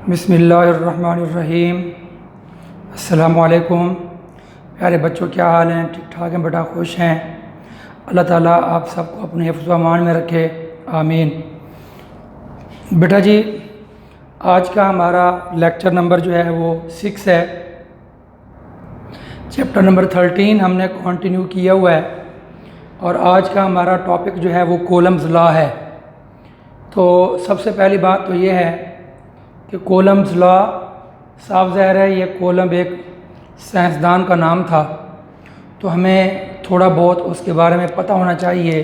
बिस्मिल्लाहिर्रहमानिर्रहीम। अस्सलामु अलैकुम। प्यारे बच्चों, क्या हाल हैं? ठीक ठाक हैं बेटा? खुश हैं? अल्लाह ताला आप सबको अपने हिफ्ज़ व अमान में रखे, आमीन। बेटा जी, आज का हमारा लेक्चर नंबर जो है वो 6 है। चैप्टर नंबर 13 हमने कंटिन्यू किया हुआ है और आज का हमारा टॉपिक जो है वो कॉलम्स लॉ है। तो सबसे पहली बात तो ये है कि कॉलम्स लॉ, साफ ज़ाहिर है ये कॉलम एक साइंसदान का नाम था, तो हमें थोड़ा बहुत उसके बारे में पता होना चाहिए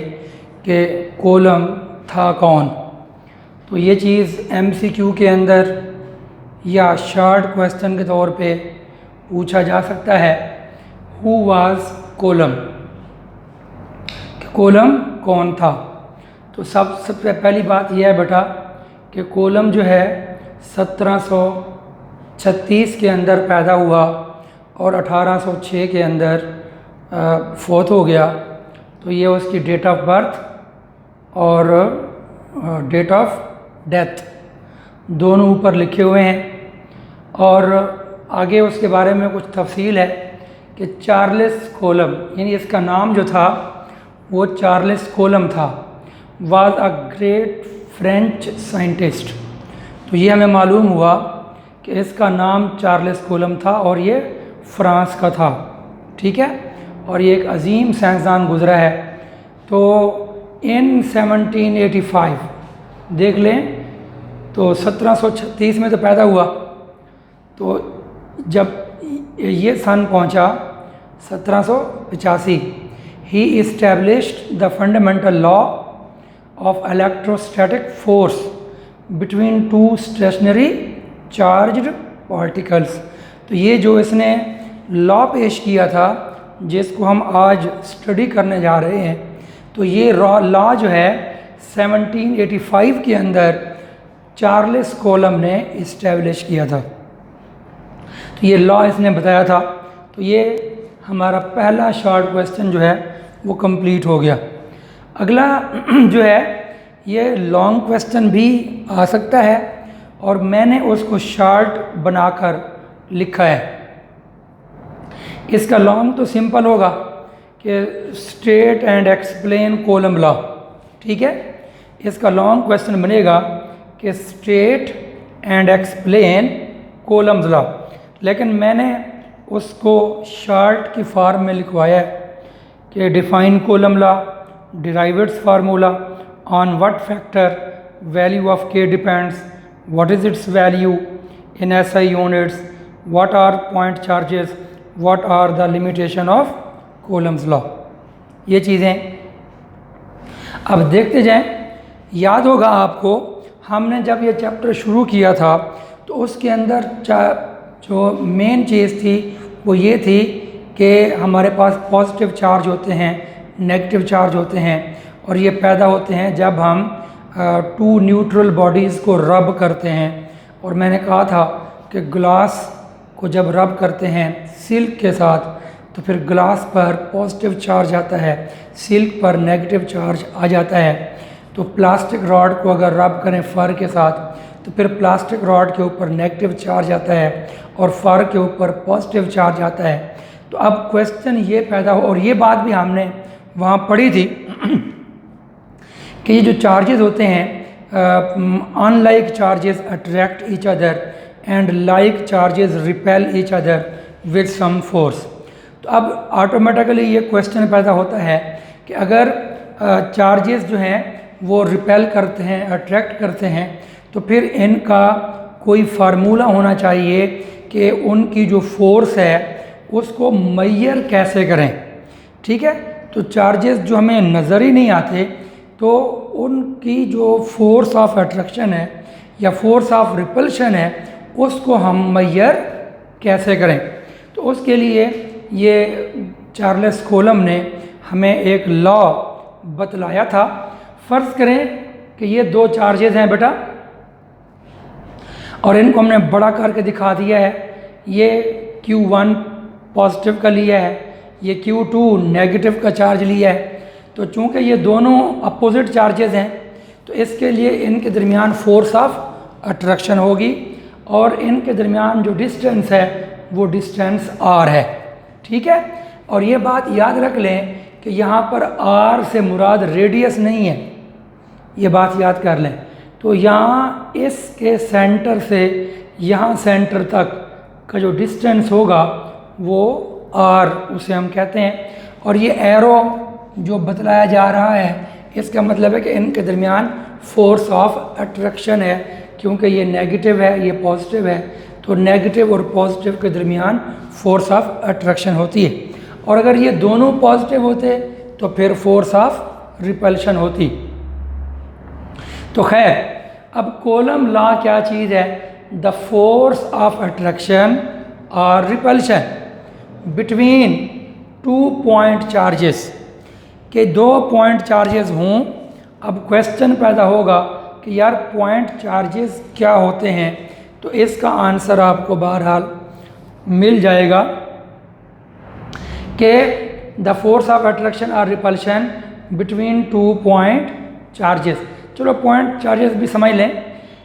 कि कॉलम था कौन। तो ये चीज़ MCQ के अंदर या शॉर्ट क्वेश्चन के तौर पे पूछा जा सकता है, हु वाज कॉलम, कॉलम कौन था। तो सबसे पहली बात यह है बेटा कि कॉलम जो है 1736 के अंदर पैदा हुआ और 1806 के अंदर फौत हो गया। तो ये उसकी डेट ऑफ बर्थ और डेट ऑफ डेथ दोनों ऊपर लिखे हुए हैं। और आगे उसके बारे में कुछ तफसील है कि चार्ल्स कॉलम, यानी इसका नाम जो था वो चार्ल्स कॉलम था, was a great French scientist. तो ये हमें मालूम हुआ कि इसका नाम चार्ल्स कॉलम था और ये फ्रांस का था, ठीक है, और ये एक अजीम साइंसदान गुजरा है। तो इन 1785 देख लें, तो 1736 में तो पैदा हुआ, तो जब ये सन पहुंचा 1785, ही established the fundamental law of electrostatic force between two stationary charged particles. तो ये जो इसने लॉ पेश किया था जिसको हम आज स्टडी करने जा रहे हैं, तो ये लॉ जो है 1785 के अंदर चार्ल्स कॉलम ने इस्टेब्लिश किया था। तो ये लॉ इसने बताया था। तो ये हमारा पहला शॉर्ट क्वेश्चन जो है वो कंप्लीट हो गया। अगला जो है ये लॉन्ग क्वेश्चन भी आ सकता है और मैंने उसको शॉर्ट बनाकर लिखा है। इसका लॉन्ग तो सिंपल होगा कि state and explain column law, ठीक है। इसका लॉन्ग क्वेश्चन बनेगा कि state and explain columns law, लेकिन मैंने उसको शॉर्ट की फॉर्म में लिखवाया है कि define Coulomb law, derives formula, on what factor value of K depends, what is its value in SI units, what are point charges, what are the limitation of Coulomb's law. ये चीज़ें अब देखते जाएं। याद होगा आपको, हमने जब ये चैप्टर शुरू किया था तो उसके अंदर जो मेन चीज़ थी वो ये थी कि हमारे पास पॉजिटिव चार्ज होते हैं, नेगेटिव चार्ज होते हैं, और ये पैदा होते हैं जब हम टू न्यूट्रल बॉडीज़ को रब करते हैं। और मैंने कहा था कि ग्लास को जब रब करते हैं सिल्क के साथ तो फिर ग्लास पर पॉजिटिव चार्ज आता है, सिल्क पर नेगेटिव चार्ज आ जाता है। तो प्लास्टिक रॉड को अगर रब करें फ़र के साथ तो फिर प्लास्टिक रॉड के ऊपर नेगेटिव चार्ज आता है और फ़र के ऊपर पॉजिटिव चार्ज आता है। तो अब क्वेश्चन ये पैदा हो, और ये बात भी हमने वहाँ पढ़ी थी कि ये जो चार्जेस होते हैं, unlike charges attract each other and like charges repel each other with some force. तो अब ऑटोमेटिकली ये क्वेश्चन पैदा होता है कि अगर चार्जेस जो हैं वो रिपेल करते हैं, अट्रैक्ट करते हैं, तो फिर इनका कोई फार्मूला होना चाहिए कि उनकी जो फोर्स है उसको मेजर कैसे करें, ठीक है। तो चार्जेस जो हमें नज़र ही नहीं आते तो उनकी जो फोर्स ऑफ अट्रैक्शन है या फोर्स ऑफ रिपल्शन है उसको हम मेजर कैसे करें। तो उसके लिए ये चार्ल्स कॉलम ने हमें एक लॉ बतलाया था। फ़र्ज़ करें कि ये दो चार्जेस हैं बेटा और इनको हमने बड़ा करके दिखा दिया है। ये Q1 पॉजिटिव का लिया है, ये Q2 नेगेटिव का चार्ज लिया है। तो चूँकि ये दोनों अपोजिट चार्जेस हैं तो इसके लिए इनके दरमियान फोर्स ऑफ अट्रैक्शन होगी और इनके दरमियान जो डिस्टेंस है वो डिस्टेंस r है। ठीक है, और ये बात याद रख लें कि यहाँ पर r से मुराद रेडियस नहीं है, ये बात याद कर लें। तो यहाँ इसके सेंटर से यहाँ सेंटर तक का जो डिस्टेंस होगा वो r, उसे हम कहते हैं। और ये एरो जो बतलाया जा रहा है इसका मतलब है कि इनके दरमियान फोर्स ऑफ अट्रैक्शन है, क्योंकि ये नेगेटिव है ये पॉजिटिव है, तो नेगेटिव और पॉजिटिव के दरमियान फोर्स ऑफ अट्रैक्शन होती है। और अगर ये दोनों पॉजिटिव होते तो फिर फोर्स ऑफ रिपल्शन होती। तो खैर, अब कूलम्ब लॉ क्या चीज़ है? द फोर्स ऑफ अट्रैक्शन और रिपल्शन बिटवीन 2 पॉइंट चार्जेस, के 2 पॉइंट चार्जेस हों। अब क्वेश्चन पैदा होगा कि यार पॉइंट चार्जेस क्या होते हैं, तो इसका आंसर आपको बहरहाल मिल जाएगा कि द फोर्स ऑफ अट्रैक्शन और रिपल्शन बिटवीन 2 पॉइंट चार्जेस। चलो पॉइंट चार्जेस भी समझ लें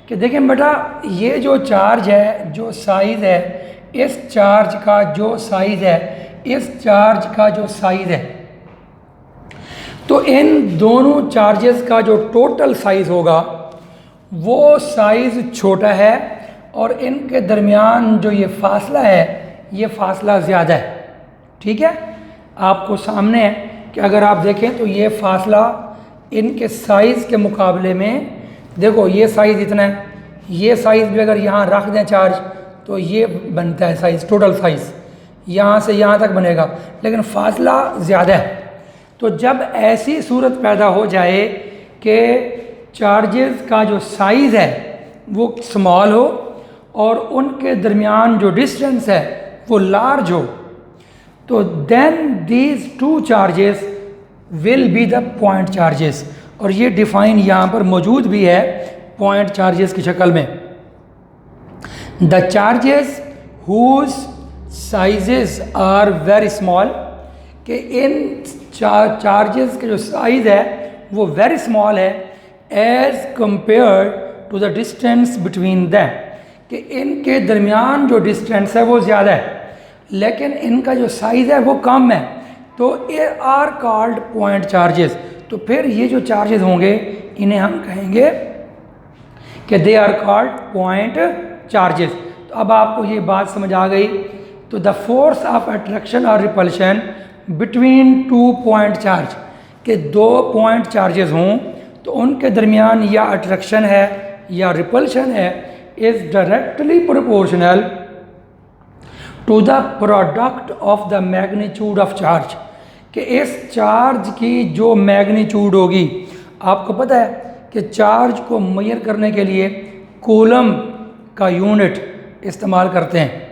कि देखें बेटा, ये जो चार्ज है, जो साइज़ है, इस चार्ज का जो साइज़ है, इस चार्ज का जो साइज़ है, तो इन दोनों चार्जेस का जो टोटल साइज़ होगा वो साइज़ छोटा है और इनके दरमियान जो ये फासला है ये फासला ज़्यादा है। ठीक है, आपको सामने है कि अगर आप देखें तो ये फासला इनके साइज़ के मुकाबले में, देखो ये साइज़ इतना है, ये साइज़ भी अगर यहाँ रख दें चार्ज तो ये बनता है साइज़, टोटल साइज़ यहाँ से यहाँ तक बनेगा, लेकिन फासला ज़्यादा है। तो जब ऐसी सूरत पैदा हो जाए कि चार्जेस का जो साइज़ है वो स्मॉल हो और उनके दरमियान जो डिस्टेंस है वो लार्ज हो, तो then these 2 charges will be the point charges. और ये डिफ़ाइन यहाँ पर मौजूद भी है पॉइंट चार्जेस की शक्ल में। The charges whose sizes are very small, कि इन चार्जेस के जो साइज़ है वो वेरी स्मॉल है as compare to the distance between them, कि इनके दरमियान जो डिस्टेंस है वो ज़्यादा है लेकिन इनका जो साइज़ है वो कम है, तो ये आर कॉल्ड पॉइंट चार्जेस। तो फिर ये जो चार्जेस होंगे इन्हें हम कहेंगे कि they are called point charges. तो अब आपको ये बात समझ आ गई। तो द फोर्स ऑफ अट्रैक्शन और रिपल्शन बिटवीन 2 पॉइंट चार्ज, के 2 पॉइंट चार्जेस हों तो उनके दरमियान या अट्रैक्शन है या रिपल्शन है, is directly proportional to the product of the magnitude of charge, कि इस चार्ज की जो मैग्नीट्यूड होगी, आपको पता है कि चार्ज को मेजर करने के लिए कूलम्ब का यूनिट इस्तेमाल करते हैं।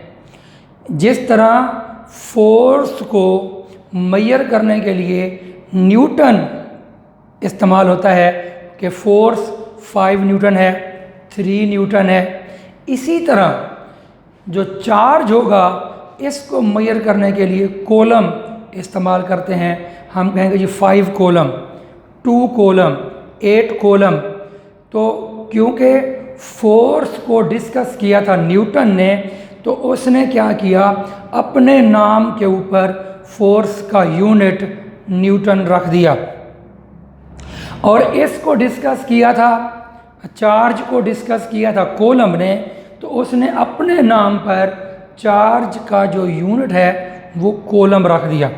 जिस तरह फोर्स को मेजर करने के लिए न्यूटन इस्तेमाल होता है कि फोर्स 5 न्यूटन है, 3 न्यूटन है, इसी तरह जो चार्ज होगा इसको मेजर करने के लिए कूलम्ब इस्तेमाल करते हैं। हम कहेंगे जी 5 कूलम्ब, 2 कूलम्ब, 8 कूलम्ब। तो क्योंकि फोर्स को डिस्कस किया था न्यूटन ने, तो उसने क्या किया, अपने नाम के ऊपर फोर्स का यूनिट न्यूटन रख दिया। और इसको डिस्कस किया था, चार्ज को डिस्कस किया था कूलम्ब ने, तो उसने अपने नाम पर चार्ज का जो यूनिट है वो कूलम्ब रख दिया।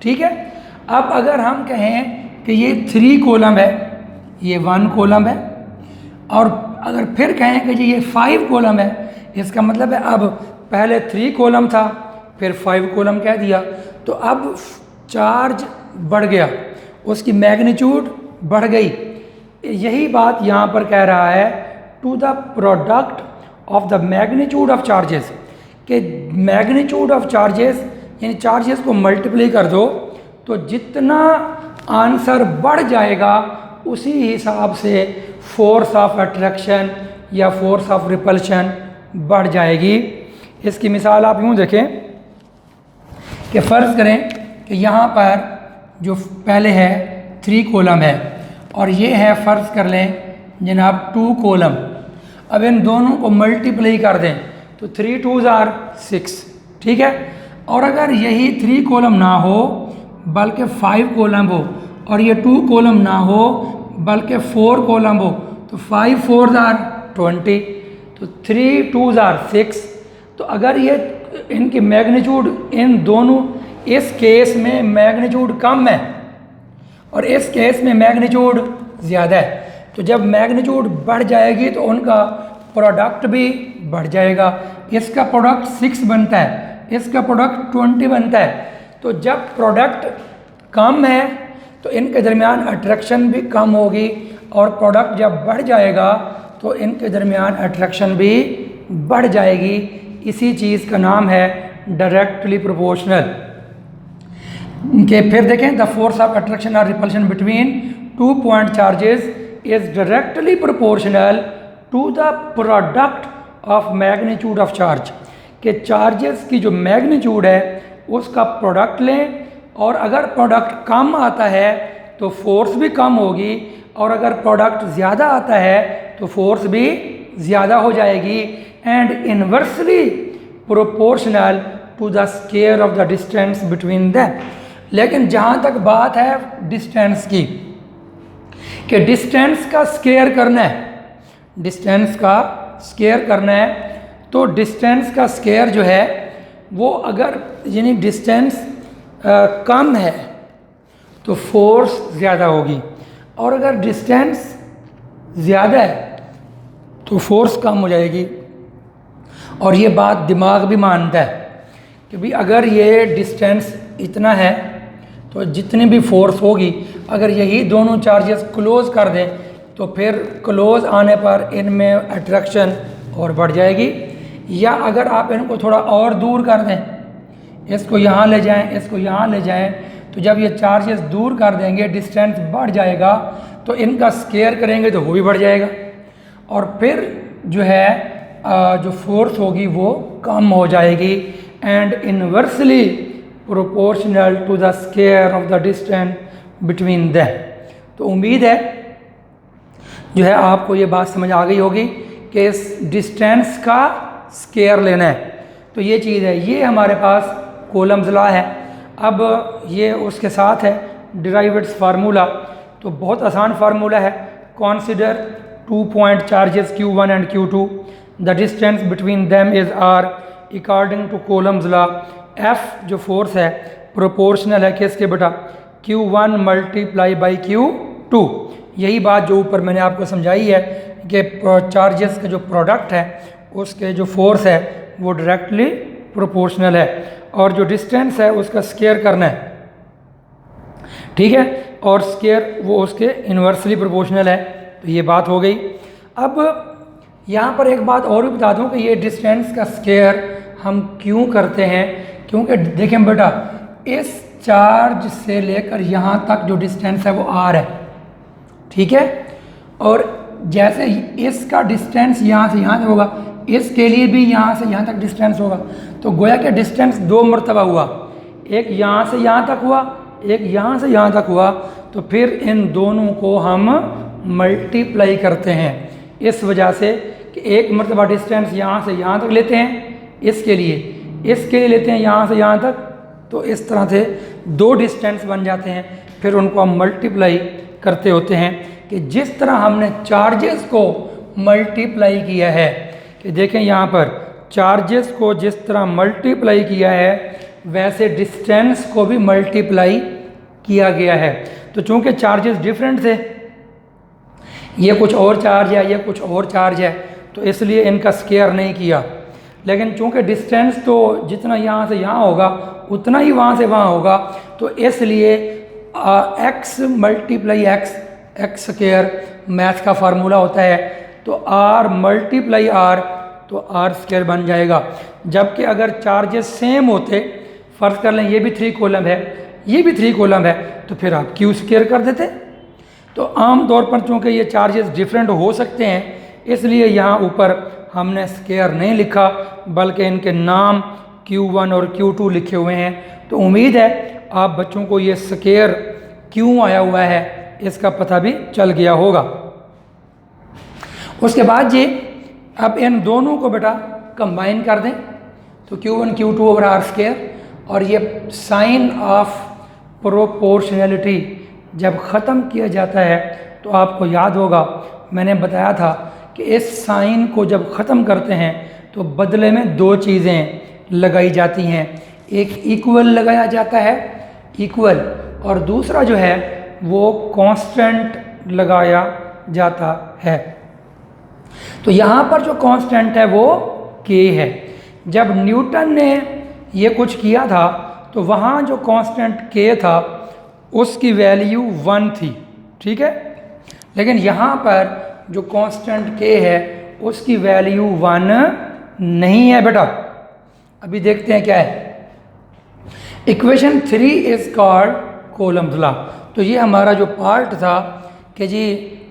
ठीक है, अब अगर हम कहें कि ये 3 कूलम्ब है, ये 1 कूलम्ब है, और अगर फिर कहें कि जी ये 5 कूलम्ब है, इसका मतलब है अब पहले 3 कूलम्ब था फिर 5 कूलम्ब कह दिया, तो अब चार्ज बढ़ गया, उसकी मैग्नीट्यूड बढ़ गई। यही बात यहाँ पर कह रहा है, to the product of the magnitude of charges, कि मैग्नीट्यूड ऑफ चार्जेस यानी चार्जेस को मल्टीप्लाई कर दो तो जितना आंसर बढ़ जाएगा उसी हिसाब से फोर्स ऑफ अट्रैक्शन या फोर्स ऑफ रिपल्शन बढ़ जाएगी। इसकी मिसाल आप यूँ देखें कि फ़र्ज़ करें कि यहाँ पर जो पहले है 3 कॉलम है और ये है फ़र्ज़ कर लें जनाब 2 कॉलम। अब इन दोनों को मल्टीप्लाई कर दें तो 3 2s are 6, ठीक है। और अगर यही 3 कॉलम ना हो बल्कि 5 कॉलम हो और ये 2 कॉलम ना हो बल्कि 4 कॉलम हो तो 5 4s are 20, तो 3 2s are 6। तो अगर ये इनकी मैग्नीट्यूड इन दोनों, इस केस में मैग्नीट्यूड कम है और इस केस में मैग्नीट्यूड ज़्यादा है, तो जब मैग्नीट्यूड बढ़ जाएगी तो उनका प्रोडक्ट भी बढ़ जाएगा। इसका प्रोडक्ट 6 बनता है, इसका प्रोडक्ट 20 बनता है। तो जब प्रोडक्ट कम है तो इनके दरमियान अट्रैक्शन भी कम होगी और प्रोडक्ट जब बढ़ जाएगा तो इनके दरमियान अट्रैक्शन भी बढ़ जाएगी। इसी चीज़ का नाम है डायरेक्टली प्रोपोर्शनल। के फिर देखें, द फोर्स ऑफ अट्रैक्शन और repulsion between 2 point charges is directly proportional to the product of magnitude of charge. के चार्जेस की जो मैग्नीट्यूड है उसका प्रोडक्ट लें और अगर प्रोडक्ट कम आता है तो फोर्स भी कम होगी और अगर प्रोडक्ट ज़्यादा आता है तो फोर्स भी ज़्यादा हो जाएगी। And inversely proportional to the square of the distance between them. लेकिन जहाँ तक बात है डिस्टेंस की, कि डिस्टेंस का स्क्वायर करना है, डिस्टेंस का स्क्वायर करना है, तो डिस्टेंस का स्क्वायर जो है वो अगर यानी डिस्टेंस कम है तो फोर्स ज़्यादा होगी और अगर डिस्टेंस ज़्यादा है तो फोर्स कम हो जाएगी। और ये बात दिमाग भी मानता है कि भाई अगर ये डिस्टेंस इतना है तो जितनी भी फोर्स होगी, अगर यही दोनों चार्जेस क्लोज कर दें तो फिर क्लोज आने पर इनमें अट्रैक्शन और बढ़ जाएगी। या अगर आप इनको थोड़ा और दूर कर दें, इसको यहाँ ले जाएं, इसको यहाँ ले जाएं, तो जब ये चार्जेस दूर कर देंगे डिस्टेंस बढ़ जाएगा तो इनका स्क्वायर करेंगे तो वो भी बढ़ जाएगा और फिर जो है जो फोर्स होगी वो कम हो जाएगी। And inversely proportional to the square of the distance between them. तो उम्मीद है जो है आपको ये बात समझ आ गई होगी कि इस डिस्टेंस का स्क्वायर लेना है। तो ये चीज़ है, ये हमारे पास कूलम्स लॉ है। अब ये उसके साथ है डिराइव्ड्स फार्मूला, तो बहुत आसान फार्मूला है। Consider 2 point charges Q1 and Q2, the distance between them is R according to Coulomb's law. F जो फोर्स है प्रोपोर्शनल है किसके बेटा, Q1 मल्टीप्लाई बाई Q2। यही बात जो ऊपर मैंने आपको समझाई है कि चार्जेस का जो प्रोडक्ट है उसके जो फोर्स है वो डायरेक्टली प्रोपोर्शनल है और जो डिस्टेंस है उसका स्क्वायर करना है, ठीक है, और स्क्वायर वो उसके इन्वर्सली प्रोपोर्शनल है। तो ये बात हो गई। अब यहाँ पर एक बात और भी बता दूँ कि ये डिस्टेंस का स्क्वायर हम क्यों करते हैं, क्योंकि देखें बेटा इस चार्ज से लेकर यहाँ तक जो डिस्टेंस है वो R है, ठीक है, और जैसे इसका डिस्टेंस यहाँ से यहाँ तक होगा, इसके लिए भी यहाँ से यहाँ तक डिस्टेंस होगा। तो गोया के डिस्टेंस 2 मरतबा हुआ, एक यहाँ से यहाँ तक हुआ, एक यहाँ से यहाँ तक हुआ, तो फिर इन दोनों को हम मल्टीप्लाई करते हैं इस वजह से कि एक मरतबा डिस्टेंस यहाँ से यहाँ तक लेते हैं इसके लिए लेते हैं यहाँ से यहाँ तक, तो इस तरह से 2 डिस्टेंस बन जाते हैं। फिर उनको हम मल्टीप्लाई करते होते हैं कि जिस तरह हमने चार्जेस को मल्टीप्लाई किया है, कि देखें यहाँ पर चार्जेस को जिस तरह मल्टीप्लाई किया है वैसे डिस्टेंस को भी मल्टीप्लाई किया गया है। तो चूंकि चार्जेस डिफरेंट थे, ये कुछ और चार्ज है, ये कुछ और चार्ज है, तो इसलिए इनका स्क्वायर नहीं किया। लेकिन चूंकि डिस्टेंस तो जितना यहाँ से यहाँ होगा उतना ही वहाँ से वहाँ होगा, तो इसलिए x multiply x square math का फार्मूला होता है, तो r मल्टीप्लाई r तो r स्क्वायर बन जाएगा। जबकि अगर चार्जेस सेम होते, फ़र्ज़ कर लें ये भी 3 कॉलम है, ये भी 3 कॉलम है, तो फिर आप q स्क्वायर कर देते। तो आम तौर पर चूँकि ये चार्जेस डिफरेंट हो सकते हैं इसलिए यहाँ ऊपर हमने स्क्वायर नहीं लिखा, बल्कि इनके नाम Q1 और Q2 लिखे हुए हैं। तो उम्मीद है आप बच्चों को ये स्क्वायर क्यों आया हुआ है इसका पता भी चल गया होगा। उसके बाद जी अब इन दोनों को बेटा कंबाइन कर दें तो Q1 Q2 over R square, और ये साइन ऑफ प्रोपोर्शनैलिटी जब ख़त्म किया जाता है तो आपको याद होगा मैंने बताया था कि इस साइन को जब ख़त्म करते हैं तो बदले में दो चीज़ें लगाई जाती हैं, एक इक्वल लगाया जाता है इक्वल, और दूसरा जो है वो कांस्टेंट लगाया जाता है। तो यहाँ पर जो कांस्टेंट है वो K है। जब न्यूटन ने ये कुछ किया था तो वहाँ जो कांस्टेंट K था उसकी वैल्यू 1 थी, ठीक है, लेकिन यहाँ पर जो कांस्टेंट K है उसकी वैल्यू 1 नहीं है बेटा। अभी देखते हैं क्या है। Equation 3 is called Coulomb's law. तो ये हमारा जो पार्ट था कि जी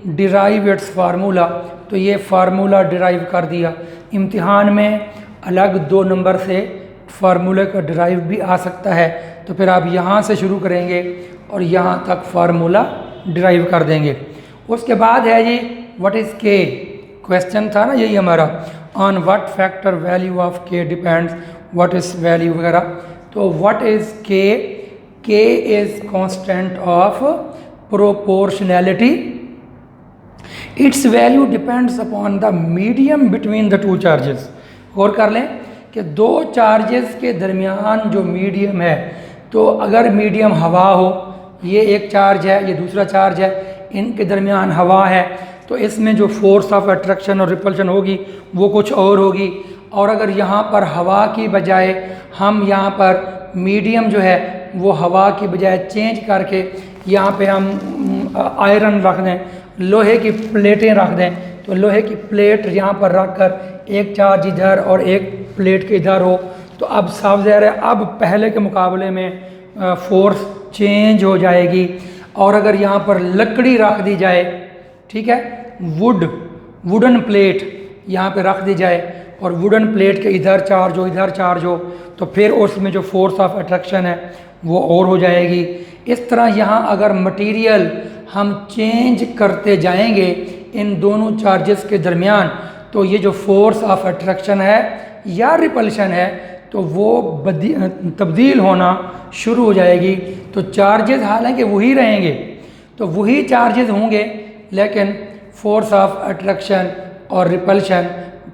डिराइव इट्स फार्मूला, तो ये फार्मूला डिराइव कर दिया। इम्तिहान में अलग 2 नंबर से फार्मूले का डिराइव भी आ सकता है, तो फिर आप यहाँ से शुरू करेंगे और यहाँ तक फार्मूला डिराइव कर देंगे। उसके बाद है जी व्हाट इज़ के, क्वेश्चन था ना यही हमारा, on what factor value of K depends, what is value वगैरह। तो what is K, K is constant of proportionality, its value depends upon the medium between the two charges. गौर कर लें कि दो चार्जेस के दरमियान जो मीडियम है, तो अगर मीडियम हवा हो, ये एक चार्ज है ये दूसरा चार्ज है, इनके दरमियान हवा है, तो इसमें जो फोर्स ऑफ अट्रैक्शन और रिपल्शन होगी वो कुछ और होगी। और अगर यहाँ पर हवा की बजाय हम यहाँ पर मीडियम जो है वो हवा की बजाय चेंज करके यहाँ पे हम आयरन रख दें, लोहे की प्लेटें रख दें, तो लोहे की प्लेट यहाँ पर रख कर एक चार्ज इधर और एक प्लेट के इधर हो, तो अब साफ ज़ाहिर है अब पहले के मुकाबले में फोर्स चेंज हो जाएगी। और अगर यहाँ पर लकड़ी रख दी जाए, ठीक है, वुडन प्लेट यहाँ पे रख दी जाए और वुडन प्लेट के इधर चार्ज हो इधर चार्ज हो, तो फिर उसमें जो फोर्स ऑफ अट्रैक्शन है वो और हो जाएगी। इस तरह यहाँ अगर मटेरियल हम चेंज करते जाएंगे इन दोनों चार्जेस के दरमियान, तो ये जो फोर्स ऑफ अट्रैक्शन है या रिपल्शन है तो वो तब्दील होना शुरू हो जाएगी। तो चार्जेस हालांकि वही रहेंगे, तो वही चार्जेस होंगे, लेकिन फोर्स ऑफ अट्रैक्शन और रिपल्शन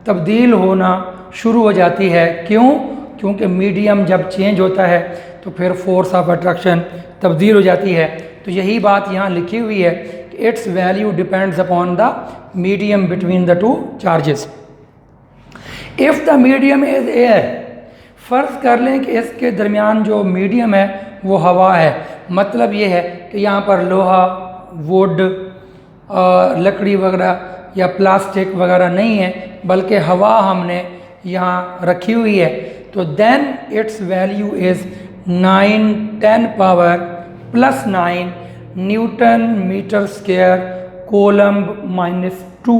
तब्दील होना शुरू हो जाती है। क्यों? क्योंकि मीडियम जब चेंज होता है तो फिर फोर्स ऑफ अट्रैक्शन तब्दील हो जाती है। तो यही बात यहाँ लिखी हुई है कि it's value depends upon the medium between the two charges. If the medium is air, फ़र्ज़ कर लें कि इसके दरमियान जो मीडियम है वो हवा है, मतलब ये है कि यहाँ पर लोहा, वुड, लकड़ी वगैरह या प्लास्टिक वगैरह नहीं है, बल्कि हवा हमने यहाँ रखी हुई है, तो then its value is 9 power plus 9 newton metre square coulomb -2,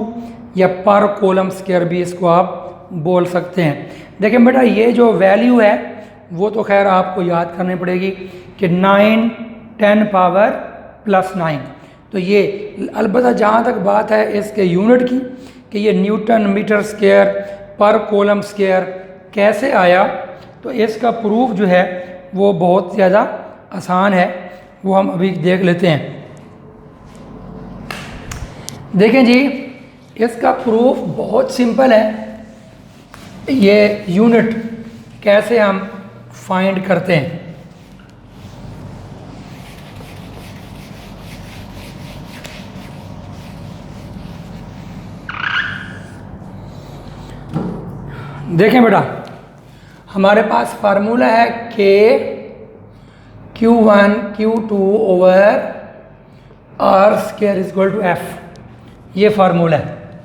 या पर कोलम्ब स्क्वायर भी इसको आप बोल सकते हैं। देखिए बेटा ये जो वैल्यू है वो तो खैर आपको याद करनी पड़ेगी कि 9 10 पावर प्लस 9, तो ये अलबत्ता जहाँ तक बात है इसके यूनिट की कि ये न्यूटन मीटर स्क्वायर पर कोलम स्क्वायर कैसे आया, तो इसका प्रूफ जो है वो बहुत ज़्यादा आसान है, वो हम अभी देख लेते हैं। देखें जी इसका प्रूफ बहुत सिंपल है, ये यूनिट कैसे हम फाइंड करते हैं। देखें बेटा हमारे पास फार्मूला है के Q1 Q2 over R square is equal to F, ये फार्मूला है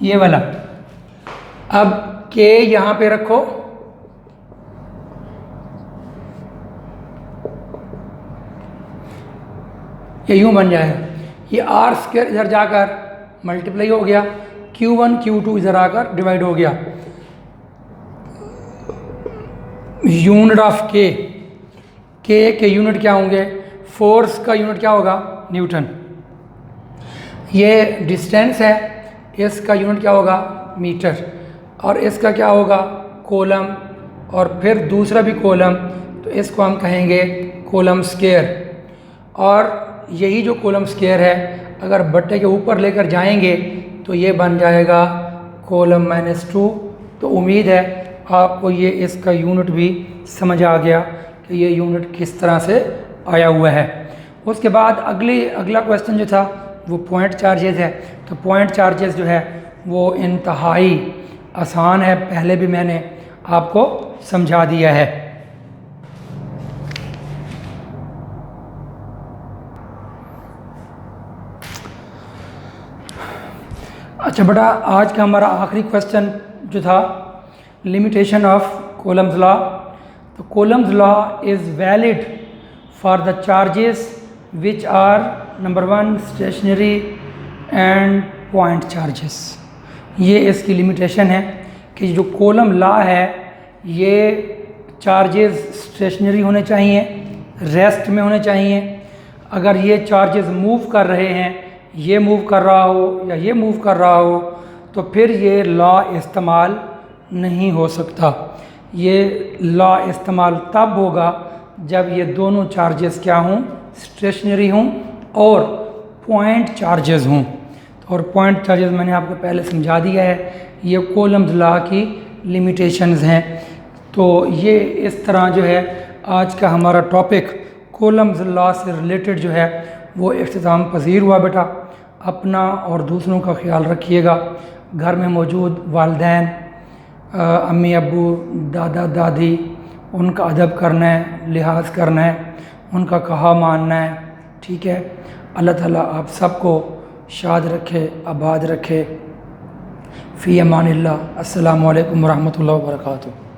ये वाला। अब के यहाँ पे रखो, ये यूँ बन जाएगा, ये आर स्क्वायर इधर जाकर मल्टीप्लाई हो गया, Q1 Q2 इधर आकर डिवाइड हो गया। यूनिट ऑफ के यूनिट क्या होंगे, फोर्स का यूनिट क्या होगा, न्यूटन। ये डिस्टेंस है, इसका यूनिट क्या होगा, मीटर, और इसका क्या होगा कोलम, और फिर दूसरा भी कोलम, तो इसको हम कहेंगे कोलम स्क्वायर। और यही जो कोलम स्क्वायर है अगर बट्टे के ऊपर लेकर जाएंगे तो ये बन जाएगा कोलम -2। तो उम्मीद है आपको ये इसका यूनिट भी समझ आ गया कि ये यूनिट किस तरह से आया हुआ है। उसके बाद अगला क्वेश्चन जो था वो पॉइंट चार्जेस है। तो पॉइंट चार्जेस जो है वो इंतहाई आसान है, पहले भी मैंने आपको समझा दिया है। अच्छा बेटा, आज का हमारा आखिरी क्वेश्चन जो था लिमिटेशन ऑफ कूलम्स लॉ। तो Coulomb's law is valid for the charges which are number 1 stationary and point charges. ये इसकी लिमिटेशन है कि जो कूलम लॉ है ये चार्जेस स्टेशनरी होने चाहिए, रेस्ट में होने चाहिए। अगर ये चार्जेस मूव कर रहे हैं, ये मूव कर रहा हो या ये मूव कर रहा हो, तो फिर ये लॉ इस्तेमाल नहीं हो सकता। ये लॉ इस्तेमाल तब होगा जब ये दोनों चार्जेस क्या हों, स्टेशनरी हों और पॉइंट चार्जेस हों। और पॉइंट चार्जेस मैंने आपको पहले समझा दिया है, ये कूलम्स लॉ की लिमिटेशंस हैं। तो ये इस तरह जो है आज का हमारा टॉपिक कूलम्स लॉ से रिलेटेड जो है वो इख्तिताम पजीर हुआ। बेटा अपना और दूसरों का ख्याल रखिएगा। घर में मौजूद वालिदैन, अम्मी अब्बू, दादा दादी, उनका अदब करना है, लिहाज करना है, उनका कहा मानना है। ठीक है, अल्लाह ताला आप सबको शाद रखे, आबाद रखे। फ़ी अमानिल्लाह। अस्सलामु अलैकुम वरहमतुल्लाहि वबरकातुहू।